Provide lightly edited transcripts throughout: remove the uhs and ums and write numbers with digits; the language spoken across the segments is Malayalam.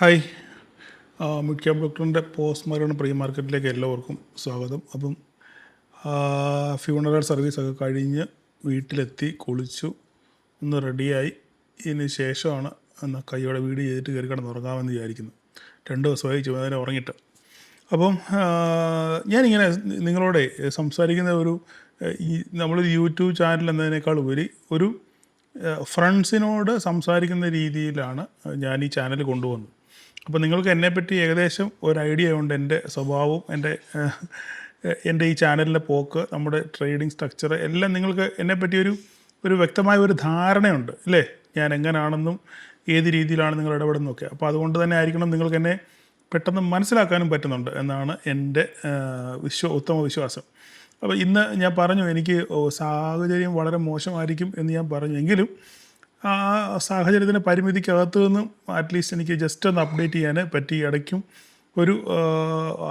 ഹായ് മിഡ് ഡോക്ടറിൻ്റെ പോസ്റ്റ് മലയാളം പ്രീ മാർക്കറ്റിലേക്ക് എല്ലാവർക്കും സ്വാഗതം. അപ്പം ഫ്യൂണറൽ സർവീസൊക്കെ കഴിഞ്ഞ് വീട്ടിലെത്തി കുളിച്ചു ഒന്ന് റെഡിയായി. ഇതിന് ശേഷമാണ് എന്നാൽ കൈയോടെ വീഡിയോ ചെയ്തിട്ട് കയറി കിടന്നുറങ്ങാമെന്ന് വിചാരിക്കുന്നു. 2 ദിവസമായി ചുമതല ഉറങ്ങിയിട്ട്. അപ്പം ഞാനിങ്ങനെ നിങ്ങളോട് സംസാരിക്കുന്ന നമ്മളൊരു യൂട്യൂബ് ചാനൽ എന്നതിനേക്കാൾ ഉപരി ഒരു ഫ്രണ്ട്സിനോട് സംസാരിക്കുന്ന രീതിയിലാണ് ഞാൻ ഈ ചാനൽ കൊണ്ടുവന്നത്. അപ്പോൾ നിങ്ങൾക്ക് എന്നെപ്പറ്റി ഏകദേശം ഒരു ഐഡിയ ഉണ്ട്, എൻ്റെ സ്വഭാവം, എൻ്റെ ഈ ചാനലിൻ്റെ പോക്ക്, നമ്മുടെ ട്രേഡിംഗ് സ്ട്രക്ചർ എല്ലാം നിങ്ങൾക്ക് എന്നെപ്പറ്റി ഒരു വ്യക്തമായ ഒരു ധാരണയുണ്ട് അല്ലേ, ഞാൻ എങ്ങനെയാണെന്നും ഏത് രീതിയിലാണ് നിങ്ങൾ ഇടപെടുന്നതൊക്കെ. അപ്പോൾ അതുകൊണ്ട് തന്നെ ആയിരിക്കണം നിങ്ങൾക്ക് എന്നെ പെട്ടെന്ന് മനസ്സിലാക്കാനും പറ്റുന്നുണ്ട് എന്നാണ് എൻ്റെ ഉത്തമ വിശ്വാസം. അപ്പോൾ ഇന്ന് ഞാൻ പറഞ്ഞു എനിക്ക് സാഹചര്യം വളരെ മോശമായിരിക്കും എന്ന് ഞാൻ പറഞ്ഞു, എങ്കിലും ആ സാഹചര്യത്തിൻ്റെ പരിമിതിക്കകത്ത് നിന്നും അറ്റ്ലീസ്റ്റ് എനിക്ക് ജസ്റ്റ് ഒന്ന് അപ്ഡേറ്റ് ചെയ്യാൻ പറ്റി. ഇടയ്ക്കും ഒരു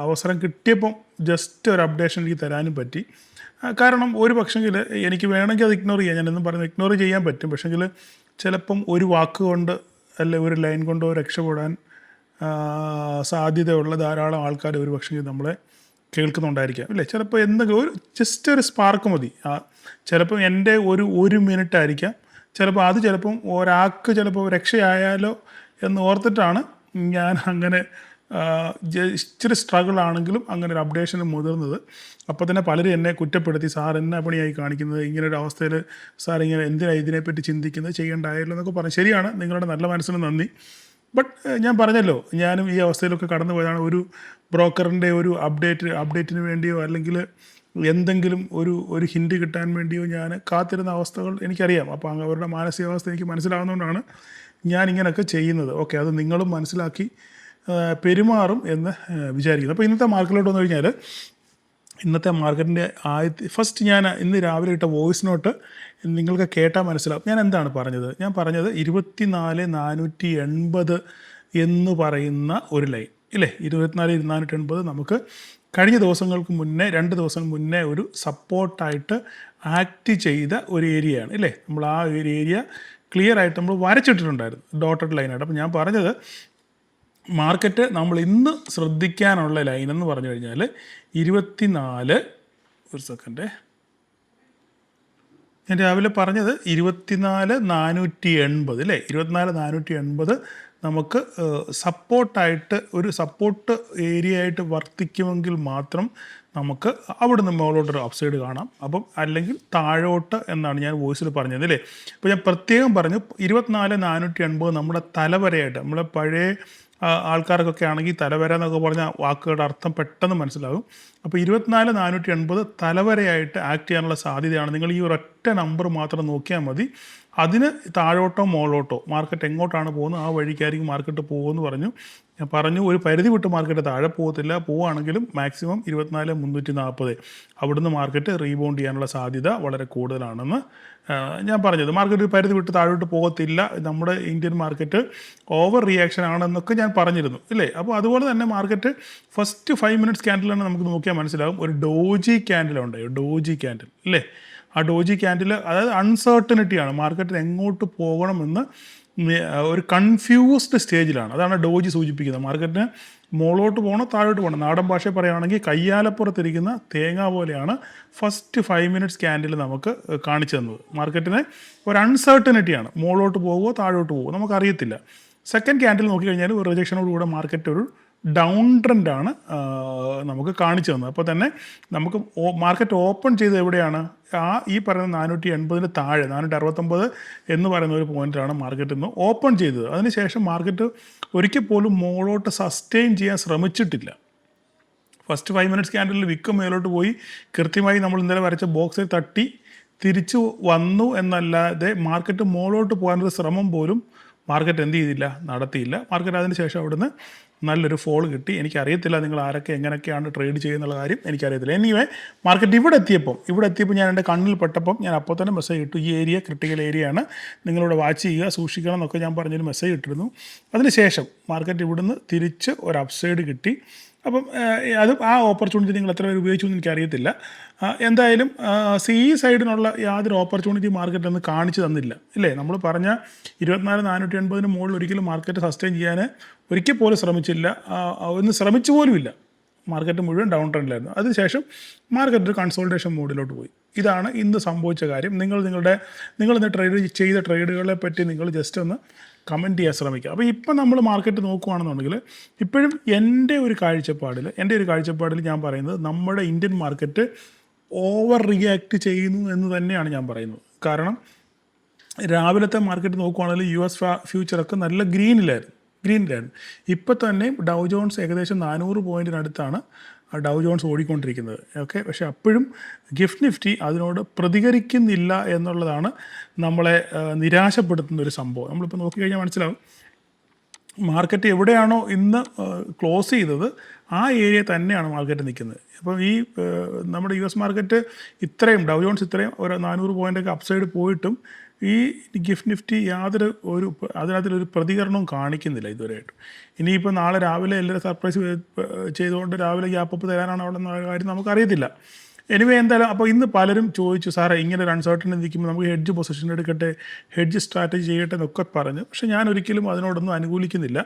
അവസരം കിട്ടിയപ്പം ജസ്റ്റ് ഒരു അപ്ഡേഷൻ എനിക്ക് തരാനും പറ്റി. കാരണം ഒരു പക്ഷെങ്കിൽ എനിക്ക് വേണമെങ്കിൽ അത് ഇഗ്നോർ ചെയ്യാം, ഞാനെന്നും പറഞ്ഞ് ഇഗ്നോർ ചെയ്യാൻ പറ്റും. പക്ഷെങ്കിൽ ചിലപ്പം ഒരു വാക്ക് കൊണ്ട് അല്ലെ ഒരു ലൈൻ കൊണ്ടോ രക്ഷപ്പെടാൻ സാധ്യതയുള്ള ധാരാളം ആൾക്കാർ ഒരു പക്ഷെങ്കിൽ നമ്മളെ കേൾക്കുന്നുണ്ടായിരിക്കാം അല്ലേ. ചിലപ്പോൾ എന്തെങ്കിലും ജസ്റ്റ് ഒരു സ്പാർക്ക് മതി. ചിലപ്പം എൻ്റെ ഒരു മിനിറ്റ് ആയിരിക്കാം, ചിലപ്പം ഒരാൾക്ക് ചിലപ്പോൾ രക്ഷയായാലോ എന്ന് ഓർത്തിട്ടാണ് ഞാൻ അങ്ങനെ ഇച്ചിരി സ്ട്രഗിളാണെങ്കിലും അങ്ങനെ ഒരു അപ്ഡേഷന് മുതിർന്നത്. അപ്പോൾ തന്നെ പലരും എന്നെ കുറ്റപ്പെടുത്തി, സാർ എന്നാ പണിയായി കാണിക്കുന്നത്, ഇങ്ങനൊരു അവസ്ഥയിൽ സാർ ഇങ്ങനെ എന്തിനാണ് ഇതിനെപ്പറ്റി ചിന്തിക്കുന്നത്, ചെയ്യേണ്ടായല്ലോ എന്നൊക്കെ പറഞ്ഞു. ശരിയാണ്, നിങ്ങളുടെ നല്ല മനസ്സിന് നന്ദി. ബട്ട് ഞാൻ പറഞ്ഞല്ലോ, ഞാനും ഈ അവസ്ഥയിലൊക്കെ കടന്നു പോയതാണ്. ഒരു ബ്രോക്കറിൻ്റെ ഒരു അപ്ഡേറ്റിന് വേണ്ടിയോ അല്ലെങ്കിൽ എന്തെങ്കിലും ഒരു ഹിൻഡ് കിട്ടാൻ വേണ്ടിയോ ഞാൻ കാത്തിരുന്ന അവസ്ഥകൾ എനിക്കറിയാം. അപ്പോൾ അവരുടെ മാനസികാവസ്ഥ എനിക്ക് മനസ്സിലാവുന്നതുകൊണ്ടാണ് ഞാൻ ഇങ്ങനെയൊക്കെ ചെയ്യുന്നത്. ഓക്കെ, അത് നിങ്ങളും മനസ്സിലാക്കി പെരുമാറും എന്ന് വിചാരിക്കുന്നു. അപ്പോൾ ഇന്നത്തെ മാർക്കറ്റിലോട്ട് വന്നു കഴിഞ്ഞാൽ, ഇന്നത്തെ മാർക്കറ്റിൻ്റെ ഫസ്റ്റ് ഞാൻ ഇന്ന് രാവിലെ ഇട്ട വോയിസ് നോട്ട് നിങ്ങൾക്ക് കേട്ടാൽ മനസ്സിലാവും ഞാൻ എന്താണ് പറഞ്ഞത്. ഞാൻ പറഞ്ഞത് 24,480 എന്ന് പറയുന്ന ഒരു ലൈൻ ഇല്ലേ, 24,480 നമുക്ക് കഴിഞ്ഞ ദിവസങ്ങൾക്ക് മുന്നേ 2 ദിവസം മുന്നേ ഒരു സപ്പോർട്ടായിട്ട് ആക്ട് ചെയ്ത ഒരു ഏരിയയാണ് ഇല്ലേ. നമ്മൾ ആ ഒരു ഏരിയ ക്ലിയർ ആയിട്ട് നമ്മൾ വരച്ചിട്ടിട്ടുണ്ടായിരുന്നു ഡോട്ടഡ് ലൈനായിട്ട്. അപ്പോൾ ഞാൻ പറഞ്ഞത് മാർക്കറ്റ് നമ്മൾ ഇന്ന് ശ്രദ്ധിക്കാനുള്ള ലൈൻ എന്ന് പറഞ്ഞു കഴിഞ്ഞാൽ 24, ഒരു സെക്കൻഡ്, ഞാൻ രാവിലെ പറഞ്ഞത് 24,480 അല്ലേ. 24,480 നമുക്ക് സപ്പോർട്ടായിട്ട് ഒരു സപ്പോർട്ട് ഏരിയ ആയിട്ട് വർത്തിക്കുമെങ്കിൽ മാത്രം നമുക്ക് അവിടുന്ന് മുകളിലോട്ടൊരു അപ്സൈഡ് കാണാം. അപ്പം അല്ലെങ്കിൽ താഴോട്ട് എന്നാണ് ഞാൻ വോയിസിൽ പറഞ്ഞത് അല്ലേ. അപ്പോൾ ഞാൻ പ്രത്യേകം പറഞ്ഞു 24,480 നമ്മുടെ തലവരയായിട്ട്, നമ്മളെ പഴയ ആൾക്കാർക്കൊക്കെ ആണെങ്കിൽ തലവര എന്നൊക്കെ പറഞ്ഞ വാക്കുകളുടെ അർത്ഥം പെട്ടെന്ന് മനസ്സിലാകും. അപ്പോൾ 24,480 തലവരയായിട്ട് ആക്ട് ചെയ്യാനുള്ള സാധ്യതയാണ്. നിങ്ങൾ ഈ ഒരൊറ്റ നമ്പർ മാത്രം നോക്കിയാൽ മതി. അതിന് താഴോട്ടോ മുകളിലോട്ടോ മാർക്കറ്റ് എങ്ങോട്ടാണ് പോകുന്നത് ആ വഴിക്കായിരിക്കും മാർക്കറ്റ് പോകുമെന്ന് പറഞ്ഞു. ഞാൻ പറഞ്ഞു ഒരു പരിധി വിട്ട് മാർക്കറ്റ് താഴെ പോകത്തില്ല, പോവുകയാണെങ്കിലും മാക്സിമം 24,340 അവിടുന്ന് മാർക്കറ്റ് റീബൗണ്ട് ചെയ്യാനുള്ള സാധ്യത വളരെ കൂടുതലാണെന്ന് ഞാൻ പറഞ്ഞത്. മാർക്കറ്റ് ഒരു പരിധി വിട്ട് താഴോട്ട് പോകത്തില്ല, നമ്മുടെ ഇന്ത്യൻ മാർക്കറ്റ് ഓവർ റിയാക്ഷൻ ആണെന്നൊക്കെ ഞാൻ പറഞ്ഞിരുന്നു ഇല്ലേ. അപ്പോൾ അതുപോലെ തന്നെ മാർക്കറ്റ് ഫസ്റ്റ് 5 മിനിറ്റ്സ് ക്യാൻഡിലാണ് നമുക്ക് നോക്കിയാൽ മനസ്സിലാകും ഒരു ഡോജി ക്യാൻഡിലുണ്ട്, ഡോജി ക്യാൻഡിൽ ഇല്ലേ. ആ ഡോജി ക്യാൻഡിൽ അതായത് അൺസർട്ടനിറ്റിയാണ്, മാർക്കറ്റിൽ എങ്ങോട്ട് പോകണമെന്ന് ഒരു കൺഫ്യൂസ്ഡ് സ്റ്റേജിലാണ്. അതാണ് ഡോജി സൂചിപ്പിക്കുന്നത്. മാർക്കറ്റിന് മുകളോട്ട് പോകണം താഴോട്ട് പോകണം, നാടൻ ഭാഷയിൽ പറയുകയാണെങ്കിൽ കയ്യാലപ്പുറത്തിരിക്കുന്ന തേങ്ങ പോലെയാണ് ഫസ്റ്റ് 5 മിനിറ്റ്സ് ക്യാൻഡിൽ നമുക്ക് കാണിച്ചു തന്നത്. മാർക്കറ്റിന് ഒരു അൺസർട്ടനിറ്റിയാണ്, മുകളോട്ട് പോകുമോ താഴോട്ട് പോകുമോ നമുക്കറിയത്തില്ല. സെക്കൻഡ് ക്യാൻഡിൽ നോക്കിക്കഴിഞ്ഞാൽ ഒരു റിജക്ഷനോടുകൂടെ മാർക്കറ്റ് ഒരു ഡൗൺ ട്രെൻഡാണ് നമുക്ക് കാണിച്ചു തന്നത്. അപ്പോൾ തന്നെ നമുക്ക് മാർക്കറ്റ് ഓപ്പൺ ചെയ്ത് എവിടെയാണ്, ഈ പറയുന്ന 480 താഴെ 469 എന്ന് പറയുന്ന ഒരു പോയിന്റാണ് മാർക്കറ്റ് ഇന്ന് ഓപ്പൺ ചെയ്തത്. അതിനുശേഷം മാർക്കറ്റ് ഒരിക്കൽ പോലും മുകളോട്ട് സസ്റ്റെയിൻ ചെയ്യാൻ ശ്രമിച്ചിട്ടില്ല. ഫസ്റ്റ് 5 മിനിറ്റ്സ് ക്യാൻഡിലിൽ വിക്ക് മേലോട്ട് പോയി കൃത്യമായി നമ്മൾ ഇന്നലെ വരച്ച ബോക്സിൽ തട്ടി തിരിച്ചു വന്നു എന്നല്ലാതെ മാർക്കറ്റ് മുകളോട്ട് പോകാനൊരു ശ്രമം പോലും മാർക്കറ്റ് എന്ത് ചെയ്തില്ല, നടത്തിയില്ല. മാർക്കറ്റ് അതിന് ശേഷം അവിടുന്ന് നല്ലൊരു ഫോൾ കിട്ടി. എനിക്കറിയത്തില്ല നിങ്ങൾ ആരൊക്കെ എങ്ങനെയൊക്കെയാണ് ട്രേഡ് ചെയ്യുന്നുള്ള കാര്യം എനിക്കറിയത്തില്ല. എനിവേ മാർക്കറ്റ് ഇവിടെ എത്തിയപ്പോൾ ഞാൻ എൻ്റെ കണ്ണിൽ പെട്ടപ്പം ഞാൻ അപ്പോൾ തന്നെ മെസ്സേജ് ഇട്ടു, ഈ ഏരിയ ക്രിട്ടിക്കൽ ഏരിയയാണ്, നിങ്ങളിവിടെ വാച്ച് ചെയ്യുക, സൂക്ഷിക്കണം എന്നൊക്കെ ഞാൻ പറഞ്ഞൊരു മെസ്സേജ് ഇട്ടിരുന്നു. അതിനുശേഷം മാർക്കറ്റ് ഇവിടുന്ന് തിരിച്ച് ഒരു അപ്സൈഡ് കിട്ടി. അപ്പം അത് ആ ഓപ്പർച്യൂണിറ്റി നിങ്ങൾ എത്ര പേര് ഉപയോഗിച്ചു എന്ന് എനിക്കറിയത്തില്ല. എന്തായാലും ഈ സൈഡിനുള്ള യാതൊരു ഓപ്പർച്യൂണിറ്റി മാർക്കറ്റ് ഒന്ന് കാണിച്ചു തന്നില്ല ഇല്ലേ. നമ്മൾ പറഞ്ഞ 24,480 മുകളിൽ ഒരിക്കലും മാർക്കറ്റ് സസ്റ്റെയിൻ ചെയ്യാൻ ഒരിക്കൽ പോലും ശ്രമിച്ചില്ല, ഒന്ന് ശ്രമിച്ചു പോലുമില്ല. മാർക്കറ്റ് മുഴുവൻ ഡൗൺ ട്രെൻഡിലായിരുന്നു. അതിനുശേഷം മാർക്കറ്റ് ഒരു കൺസോൾട്ടേഷൻ മോഡിലോട്ട് പോയി. ഇതാണ് ഇന്ന് സംഭവിച്ച കാര്യം. നിങ്ങൾ ഇന്ന് ചെയ്ത ട്രേഡുകളെ പറ്റി നിങ്ങൾ ജസ്റ്റ് ഒന്ന് കമൻറ്റ് ചെയ്യാൻ ശ്രമിക്കുക. അപ്പോൾ ഇപ്പം നമ്മൾ മാർക്കറ്റ് നോക്കുകയാണെന്നുണ്ടെങ്കിൽ ഇപ്പോഴും എൻ്റെ ഒരു കാഴ്ചപ്പാടിൽ ഞാൻ പറയുന്നത് നമ്മുടെ ഇന്ത്യൻ മാർക്കറ്റ് ഓവർ റിയാക്ട് ചെയ്യുന്നു എന്ന് തന്നെയാണ് ഞാൻ പറയുന്നത്. കാരണം രാവിലത്തെ മാർക്കറ്റ് നോക്കുകയാണെങ്കിൽ US ഫ്യൂച്ചറൊക്കെ നല്ല ഗ്രീനിലായിരുന്നു. ഇപ്പോൾ തന്നെ ഡൗ ജോൺസ് ഏകദേശം 400 പോയിൻറ്റിനടുത്താണ് ഡൗ ജോൺസ് ഓടിക്കൊണ്ടിരിക്കുന്നത്. ഓക്കെ, പക്ഷേ അപ്പോഴും ഗിഫ്റ്റ് നിഫ്റ്റി അതിനോട് പ്രതികരിക്കുന്നില്ല എന്നുള്ളതാണ് നമ്മളെ നിരാശപ്പെടുത്തുന്ന ഒരു സംഭവം. നമ്മളിപ്പോൾ നോക്കിക്കഴിഞ്ഞാൽ മനസ്സിലാവും, മാർക്കറ്റ് എവിടെയാണോ ഇന്ന് ക്ലോസ് ചെയ്തത് ആ ഏരിയ തന്നെയാണ് മാർക്കറ്റ് നിൽക്കുന്നത്. അപ്പം ഈ നമ്മുടെ US മാർക്കറ്റ് ഇത്രയും ഡൗ ജോൺസ് ഇത്രയും ഒരു 400 പോയിൻ്റൊക്കെ അപ്സൈഡ് പോയിട്ടും ഈ ഗിഫ്റ്റ് നിഫ്റ്റി അതിനകത്തൊരു പ്രതികരണവും കാണിക്കുന്നില്ല ഇതുവരെയായിട്ടും. ഇനിയിപ്പോൾ നാളെ രാവിലെ എല്ലാവരും സർപ്രൈസ് ചെയ്തുകൊണ്ട് രാവിലെ ഗ്യാപ്പ് തരാനാണ് അവിടെ എന്ന കാര്യം നമുക്കറിയത്തില്ല. എനിവേ എന്തായാലും അപ്പോൾ ഇന്ന് പലരും ചോദിച്ചു, സാറേ ഇങ്ങനെ ഒരു അൺസർട്ടനിറ്റി നിൽക്കുമ്പോൾ നമുക്ക് ഹെഡ്ജ് പൊസിഷൻ എടുക്കട്ടെ, ഹെഡ്ജ് സ്ട്രാറ്റജി ചെയ്യട്ടെ എന്നൊക്കെ പറഞ്ഞു. പക്ഷേ ഞാൻ ഒരിക്കലും അതിനോടൊന്നും അനുകൂലിക്കുന്നില്ല.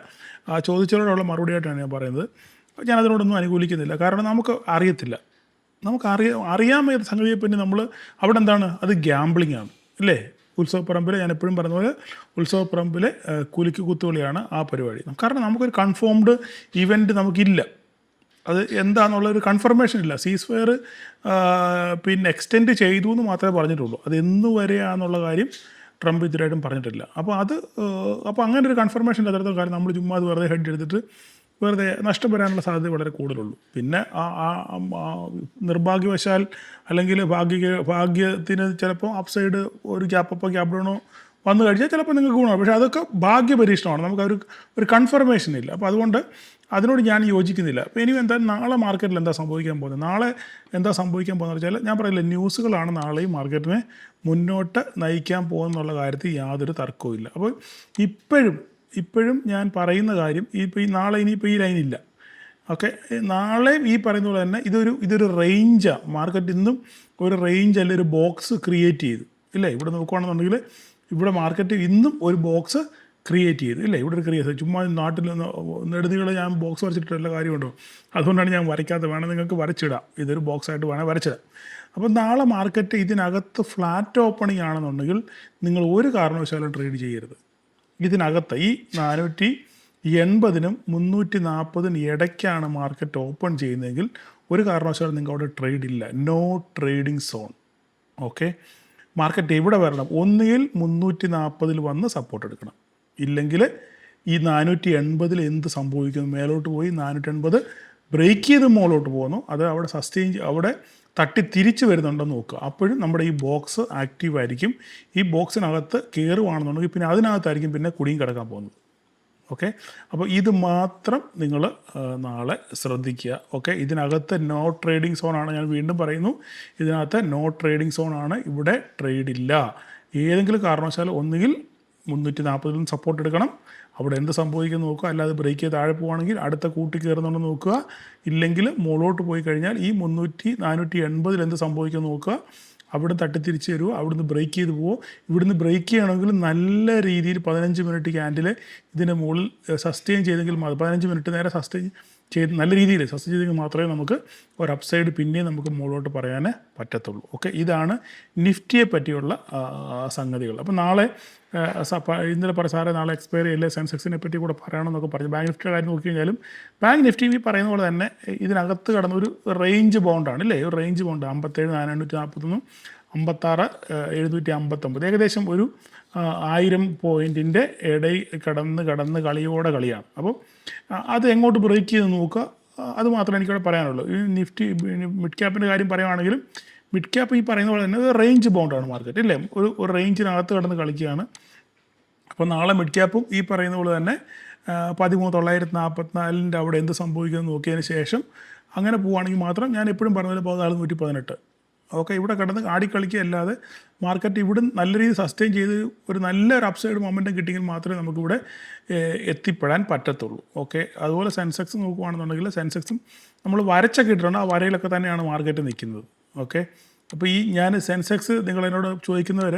ചോദിച്ചവരോടുള്ള മറുപടിയായിട്ടാണ് ഞാൻ പറയുന്നത്. ഞാൻ അതിനോടൊന്നും അനുകൂലിക്കുന്നില്ല. കാരണം അറിയത്തില്ല, അറിയാൻ മേത്ത സംഗതിയെപ്പറ്റി നമ്മൾ അവിടെ എന്താണ്, അത് ഗ്യാമ്പിളിംഗ് ആണ് അല്ലേ. ഉത്സവപ്പറമ്പിൽ ഞാൻ എപ്പോഴും പറഞ്ഞ പോലെ ഉത്സവപ്പറമ്പിലെ കുലുക്ക് കുത്തുകളിയാണ് ആ പരിപാടി. കാരണം നമുക്കൊരു കൺഫേംഡ് ഇവൻറ്റ് നമുക്കില്ല, അത് എന്താണെന്നുള്ളൊരു കൺഫർമേഷൻ ഇല്ല. സീസ്ഫയർ പിന്നെ എക്സ്റ്റെൻഡ് ചെയ്തു എന്ന് മാത്രമേ പറഞ്ഞിട്ടുള്ളൂ. അത് എന്ന് വരെയാണെന്നുള്ള കാര്യം ട്രംപ് ഇതുവരെയായിട്ടും പറഞ്ഞിട്ടില്ല. അപ്പോൾ അങ്ങനെ ഒരു കൺഫർമേഷൻ ഇല്ലാത്ത കാര്യം നമ്മൾ ചുമ്മാ അത് വെറുതെ ഹെഡ് എടുത്തിട്ട് വെറുതെ നഷ്ടം വരാനുള്ള സാധ്യത വളരെ കൂടുതലുള്ളൂ. പിന്നെ നിർഭാഗ്യവശാൽ അല്ലെങ്കിൽ ഭാഗ്യത്തിന് ചിലപ്പോൾ അപ്സൈഡ് ഒരു ഗ്യാപ്പോ ഗ്യാപ്പ് ഡൗണോ വന്നു കഴിഞ്ഞാൽ ചിലപ്പോൾ നിങ്ങൾക്ക് ഗുണമാണ്. പക്ഷേ അതൊക്കെ ഭാഗ്യപരീക്ഷണമാണ്, നമുക്ക് ഒരു കൺഫർമേഷൻ ഇല്ല. അപ്പോൾ അതുകൊണ്ട് അതിനോട് ഞാൻ യോജിക്കുന്നില്ല. അപ്പോൾ ഇനി എന്തായാലും നാളെ മാർക്കറ്റിൽ എന്താ സംഭവിക്കാൻ പോകുന്നത് വെച്ചാൽ ഞാൻ പറയില്ല, ന്യൂസുകളാണ് നാളെയും മാർക്കറ്റിനെ മുന്നോട്ട് നയിക്കാൻ പോകുന്നുള്ള കാര്യത്തിൽ യാതൊരു തർക്കവും. അപ്പോൾ ഇപ്പോഴും ഞാൻ പറയുന്ന കാര്യം നാളെ ഇനിയിപ്പോൾ ഈ ലൈനില്ല. ഓക്കെ, നാളെയും ഈ പറയുന്ന പോലെ തന്നെ ഇതൊരു റേഞ്ചാണ്. മാർക്കറ്റ് ഇന്നും ഒരു റേഞ്ച് അല്ല ഒരു ബോക്സ് ക്രിയേറ്റ് ചെയ്തു ഇല്ലേ. ഇവിടെ നോക്കുകയാണെന്നുണ്ടെങ്കിൽ ഇവിടെ മാർക്കറ്റ് ഇന്നും ഒരു ബോക്സ് ക്രിയേറ്റ് ചെയ്തു ഇല്ലേ. ഇവിടെ ഒരു ക്രിയേറ്റ് ചുമ്മാ നാട്ടിൽ നെടുതികളെ ഞാൻ ബോക്സ് വരച്ചിട്ടുള്ള കാര്യമുണ്ടോ, അതുകൊണ്ടാണ് ഞാൻ വരയ്ക്കാത്തത്. വേണം നിങ്ങൾക്ക് വരച്ചിടാം, ഇതൊരു ബോക്സായിട്ട് വേണേൽ വരച്ചിടാം. അപ്പോൾ നാളെ മാർക്കറ്റ് ഇതിനകത്ത് ഫ്ലാറ്റ് ഓപ്പണിംഗ് ആണെന്നുണ്ടെങ്കിൽ നിങ്ങൾ ഒരു കാരണവശാലും ട്രേഡ് ചെയ്യരുത്. ഇതിനകത്ത് ഈ 480-നും 340-നും ഇടയ്ക്കാണ് മാർക്കറ്റ് ഓപ്പൺ ചെയ്യുന്നതെങ്കിൽ ഒരു കാരണവശാലും നിങ്ങൾക്ക് അവിടെ ട്രേഡ് ഇല്ല, no trading zone. Okay, market എവിടെ വരണം, ഒന്നുകിൽ 340 വന്ന് സപ്പോർട്ട് എടുക്കണം, ഇല്ലെങ്കിൽ ഈ 480 എന്ത് സംഭവിക്കുന്നു, മേലോട്ട് പോയി 480 ബ്രേക്ക് ചെയ്ത് മുകളിലോട്ട് പോകുന്നു, അത് അവിടെ തട്ടി തിരിച്ച് വരുന്നുണ്ടെന്ന് നോക്കുക. അപ്പോഴും നമ്മുടെ ഈ ബോക്സ് ആക്റ്റീവ് ആയിരിക്കും. ഈ ബോക്സിനകത്ത് കയറുവാണെന്നുണ്ടെങ്കിൽ പിന്നെ അതിനകത്തായിരിക്കും പിന്നെ കുടിയും കിടക്കാൻ പോകുന്നത്. ഓക്കെ, അപ്പോൾ ഇത് മാത്രം നിങ്ങൾ നാളെ ശ്രദ്ധിക്കുക. ഓക്കെ, ഇതിനകത്ത് നോ ട്രേഡിംഗ് സോണാണ്, ഞാൻ വീണ്ടും പറയുന്നു, ഇതിനകത്ത് നോ ട്രേഡിംഗ് സോണാണ്. ഇവിടെ ട്രേഡില്ല. ഏതെങ്കിലും കാരണവശാലും ഒന്നുകിൽ 340 സപ്പോർട്ട് എടുക്കണം, അവിടെ എന്ത് സംഭവിക്കുമെന്ന് നോക്കുക. അല്ലാതെ ബ്രേക്ക് ചെയ്ത് താഴെ പോവുകയാണെങ്കിൽ അടുത്ത കൂട്ടി കയറുന്നുണ്ടോ നോക്കുക, ഇല്ലെങ്കിൽ മുകളിലോട്ട് പോയി കഴിഞ്ഞാൽ ഈ 480 എന്ത് സംഭവിക്കുമെന്ന് നോക്കുക. അവിടെ തട്ടിത്തിരിച്ച് തരുമോ, അവിടുന്ന് ബ്രേക്ക് ചെയ്ത് പോവോ. ഇവിടുന്ന് ബ്രേക്ക് ചെയ്യണമെങ്കിൽ നല്ല രീതിയിൽ 15 മിനിറ്റ് ക്യാൻഡിൽ ഇതിൻ്റെ മുകളിൽ സസ്റ്റെയിൻ ചെയ്തെങ്കിൽ 15 മിനിറ്റ് നേരെ സസ്റ്റെയിൻ ചെയ്ത് നല്ല രീതിയിൽ സസ്റ്റെയിൻ ചെയ്തെങ്കിൽ മാത്രമേ നമുക്ക് ഒരു അപ്സൈഡ് പിന്നെയും നമുക്ക് മുകളിലോട്ട് പറയാനേ പറ്റത്തുള്ളൂ. ഓക്കെ, ഇതാണ് നിഫ്റ്റിയെ പറ്റിയുള്ള സംഗതികൾ. അപ്പോൾ നാളെ ഇന്നലെ സാറേ നാളെ എക്സ്പയറി അല്ലേ, സെൻസെക്സിനെ പറ്റി കൂടെ പറയണമെന്നൊക്കെ പറഞ്ഞു. ബാങ്ക് നിഫ്റ്റിയുടെ കാര്യം നോക്കി കഴിഞ്ഞാലും ബാങ്ക് നിഫ്റ്റി ഈ പറയുന്ന പോലെ തന്നെ ഇതിനകത്ത് കടന്ന ഒരു റേഞ്ച് ബോണ്ടാണ് അല്ലേ, ഒരു റേഞ്ച് ബോണ്ട് 57,441, 56,759, ഏകദേശം ഒരു 1000 പോയിൻറ്റിൻ്റെ ഇടയിൽ കടന്ന് കളിയാണ്. അപ്പോൾ അത് എങ്ങോട്ട് ബ്രേക്ക് ചെയ്ത് നോക്കുക, അത് മാത്രമേ എനിക്കിവിടെ പറയാനുള്ളൂ. ഈ നിഫ്റ്റി മിഡ് ക്യാപ്പിൻ്റെ കാര്യം പറയുകയാണെങ്കിലും മിഡ് ക്യാപ്പ് ഈ പറയുന്ന പോലെ തന്നെ ഒരു റേഞ്ച് ബൗണ്ടാണ് മാർക്കറ്റ് ഇല്ലേ, ഒരു റേഞ്ചിനകത്ത് കിടന്ന് കളിക്കുകയാണ്. അപ്പോൾ നാളെ മിഡ് ക്യാപ്പും ഈ പറയുന്ന പോലെ തന്നെ 13,944 അവിടെ എന്ത് സംഭവിക്കുമെന്ന് നോക്കിയതിന് ശേഷം അങ്ങനെ പോവുകയാണെങ്കിൽ മാത്രം ഞാൻ എപ്പോഴും പറഞ്ഞത് 14,118 ഓക്കെ, ഇവിടെ കിടന്ന് ആടിക്കളിക്കുക അല്ലാതെ മാർക്കറ്റ് ഇവിടെ നല്ല രീതിയിൽ സസ്റ്റെയിൻ ചെയ്ത് ഒരു നല്ലൊരു അപ്സൈഡ് മൊമെൻറ്റം കിട്ടിയെങ്കിൽ മാത്രമേ നമുക്കിവിടെ എത്തിപ്പെടാൻ പറ്റത്തുള്ളൂ. ഓക്കെ, അതുപോലെ സെൻസെക്സ് നോക്കുകയാണെന്നുണ്ടെങ്കിൽ സെൻസെക്സും നമ്മൾ വരച്ചൊക്കെ ഇട്ടിട്ടുണ്ട്, ആ വരയിലൊക്കെ തന്നെയാണ് മാർക്കറ്റ് നിൽക്കുന്നത്. ഓക്കെ, അപ്പോൾ ഈ ഞാൻ സെൻസെക്സ് നിങ്ങൾ എന്നോട് ചോദിക്കുന്നവർ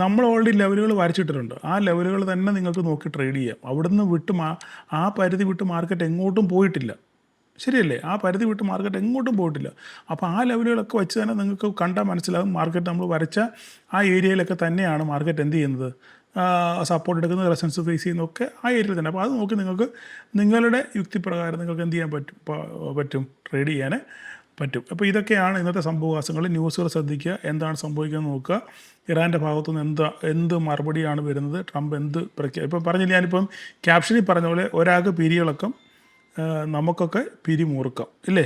നമ്മൾ ഓൾറെഡി ലെവലുകൾ വരച്ചിട്ടിട്ടുണ്ട്, ആ ലെവലുകൾ തന്നെ നിങ്ങൾക്ക് നോക്കി ട്രേഡ് ചെയ്യാം. അവിടുന്ന് വിട്ട് ആ പരിധി വിട്ട് മാർക്കറ്റ് എങ്ങോട്ടും പോയിട്ടില്ല, ശരിയല്ലേ? ആ പരിധി വിട്ട് മാർക്കറ്റ് എങ്ങോട്ടും പോയിട്ടില്ല. അപ്പോൾ ആ ലെവലുകളൊക്കെ വെച്ച് തന്നെ നിങ്ങൾക്ക് കണ്ടാൽ മനസ്സിലാകും മാർക്കറ്റ് നമ്മൾ വരച്ച ആ ഏരിയയിലൊക്കെ തന്നെയാണ് മാർക്കറ്റ് എന്ത് ചെയ്യുന്നത്, സപ്പോർട്ട് എടുക്കുന്നത്, റെസിസ്റ്റൻസ് ഫേസ് ചെയ്യുന്നതൊക്കെ ആ ഏരിയയിൽ തന്നെ. അപ്പോൾ അത് നോക്കി നിങ്ങൾക്ക് നിങ്ങളുടെ യുക്തിപ്രകാരം നിങ്ങൾക്ക് എന്ത് ചെയ്യാൻ പറ്റും ട്രേഡ് ചെയ്യാൻ പറ്റും. അപ്പോൾ ഇതൊക്കെയാണ് ഇന്നത്തെ സംഭവവാസങ്ങൾ. ന്യൂസുകൾ ശ്രദ്ധിക്കുക, എന്താണ് സംഭവിക്കുന്നത് നോക്കുക, ഇറാൻ്റെ ഭാഗത്തുനിന്ന് എന്ത് മറുപടിയാണ് വരുന്നത്, ട്രംപ് എന്ത് ഇപ്പോൾ പറഞ്ഞില്ല, ഞാനിപ്പം ക്യാപ്ഷനിൽ പറഞ്ഞ പോലെ ഒരാൾക്ക് പിരിയിളക്കം, നമുക്കൊക്കെ പിരിമുറുക്കം, ഇല്ലേ?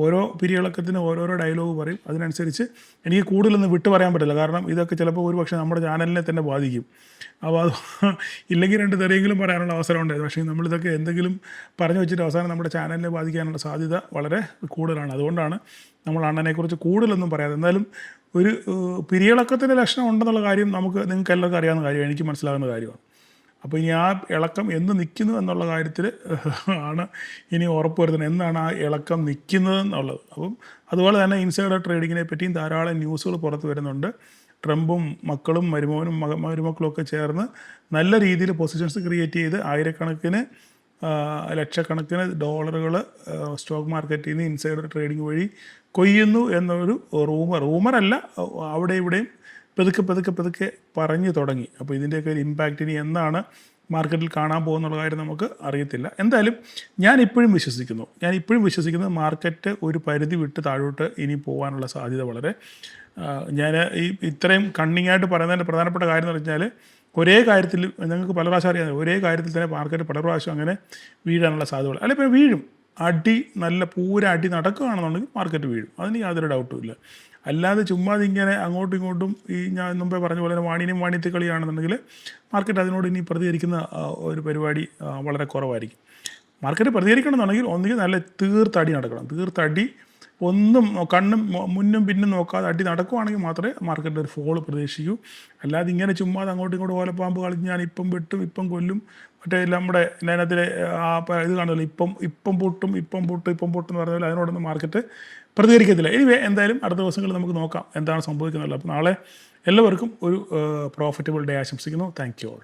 ഓരോ പിരിയിളക്കത്തിന് ഓരോരോ ഡയലോഗ് പറയും, അതിനനുസരിച്ച് എനിക്ക് കൂടുതലൊന്നും വിട്ടു പറയാൻ പറ്റില്ല, കാരണം ഇതൊക്കെ ചിലപ്പോൾ ഒരുപക്ഷെ നമ്മുടെ ചാനലിനെ തന്നെ ബാധിക്കും. അപ്പോൾ അത് ഇല്ലെങ്കിൽ രണ്ട് തെറിയെങ്കിലും പറയാനുള്ള അവസരം ഉണ്ടായിരുന്നു. പക്ഷേ നമ്മളിതൊക്കെ എന്തെങ്കിലും പറഞ്ഞു വെച്ചിട്ട് അവസാനം നമ്മുടെ ചാനലിനെ ബാധിക്കാനുള്ള സാധ്യത വളരെ കൂടുതലാണ്. അതുകൊണ്ടാണ് നമ്മൾ അണ്ണനെക്കുറിച്ച് കൂടുതലൊന്നും പറയാതെ. എന്നാലും ഒരു പിരിയിളക്കത്തിൻ്റെ ലക്ഷണം ഉണ്ടെന്നുള്ള കാര്യം നിങ്ങൾക്ക് എല്ലാവർക്കും അറിയാവുന്ന കാര്യമാണ്, എനിക്ക് മനസ്സിലാകുന്ന കാര്യമാണ്. അപ്പോൾ ഇനി ആ ഇളക്കം എന്ന് നിൽക്കുന്നു എന്നുള്ള കാര്യത്തിൽ ആണ് ഇനി ഉറപ്പ് വരുന്നത്, എന്നാണ് ആ ഇളക്കം നിൽക്കുന്നത് എന്നുള്ളത്. അപ്പം അതുപോലെ തന്നെ ഇൻസൈഡർ ട്രേഡിങ്ങിനെ പറ്റിയും ധാരാളം ന്യൂസുകൾ പുറത്ത് വരുന്നുണ്ട്. ട്രംപും മക്കളും മരുമക്കളും ഒക്കെ ചേർന്ന് നല്ല രീതിയിൽ പൊസിഷൻസ് ക്രിയേറ്റ് ചെയ്ത് ആയിരക്കണക്കിന് ലക്ഷക്കണക്കിന് ഡോളറുകൾ സ്റ്റോക്ക് മാർക്കറ്റിൽ നിന്ന് ഇൻസൈഡർ ട്രേഡിംഗ് വഴി കൊയ്യുന്നു എന്നൊരു റൂമറല്ല, അവിടെ ഇവിടെയും പതുക്കെ പറഞ്ഞു തുടങ്ങി. അപ്പോൾ ഇതിൻ്റെയൊക്കെ ഒരു ഇമ്പാക്റ്റ് ഇനി എന്നാണ് മാർക്കറ്റിൽ കാണാൻ പോകുന്നുള്ള കാര്യം നമുക്ക് അറിയത്തില്ല. എന്തായാലും ഞാൻ ഇപ്പോഴും വിശ്വസിക്കുന്നത് മാർക്കറ്റ് ഒരു പരിധി വിട്ട് താഴോട്ട് ഇനി പോകാനുള്ള സാധ്യത വളരെ, ഞാൻ ഇത്രയും കണ്ണിങ്ങായിട്ട് പറയുന്നതിൻ്റെ പ്രധാനപ്പെട്ട കാര്യം എന്ന് പറഞ്ഞാൽ, ഒരേ കാര്യത്തിൽ നിങ്ങൾക്ക് പല പ്രാവശ്യം അറിയാം, ഒരേ കാര്യത്തിൽ തന്നെ മാർക്കറ്റ് പല പ്രാവശ്യം അങ്ങനെ വീഴാനുള്ള സാധ്യതകൾ, അല്ലെങ്കിൽ ഇപ്പോൾ വീഴും, നല്ല പൂര അടി നടക്കുകയാണെന്നുണ്ടെങ്കിൽ മാർക്കറ്റ് വീഴും, അതിന് യാതൊരു ഡൗട്ടും ഇല്ല. അല്ലാതെ ചുമ്മാ ഇങ്ങനെ അങ്ങോട്ടും ഇങ്ങോട്ടും ഈ ഞാൻ മുമ്പേ പറഞ്ഞ പോലെ വാണിയത്തെ കളിയാണെന്നുണ്ടെങ്കിൽ മാർക്കറ്റ് അതിനോട് ഇനി പ്രതികരിക്കുന്ന ഒരു പരിപാടി വളരെ കുറവായിരിക്കും. മാർക്കറ്റ് പ്രതികരിക്കണം എന്നുണ്ടെങ്കിൽ ഒന്നുകിൽ നല്ല തീർത്തടി നടക്കണം, തീർത്തടി ഒന്നും മുന്നും പിന്നും നോക്കാതെ അടി നടക്കുവാണെങ്കിൽ മാത്രമേ മാർക്കറ്റിൽ ഒരു ഫോൾ പ്രതീക്ഷിക്കൂ. അല്ലാതെ ഇങ്ങനെ ചുമ്മാതെ അങ്ങോട്ടും ഇങ്ങോട്ടും ഓലപ്പാമ്പ് കളിച്ച് ഞാൻ ഇപ്പം വെട്ടും ഇപ്പം കൊല്ലും, മറ്റേ നമ്മുടെ ഇതിനകത്തിലെ ഇത് കാണുമല്ലോ, ഇപ്പം പൊട്ടും എന്ന് പറഞ്ഞ പോലെ അതിനോടൊന്നും മാർക്കറ്റ് പ്രതികരിക്കത്തില്ല. എന്തായാലും അടുത്ത ദിവസങ്ങളിൽ നമുക്ക് നോക്കാം എന്താണ് സംഭവിക്കുന്നുള്ളത്. അപ്പോൾ നാളെ എല്ലാവർക്കും ഒരു പ്രോഫിറ്റബിൾ ഡേ ആശംസിക്കുന്നു. Thank you all.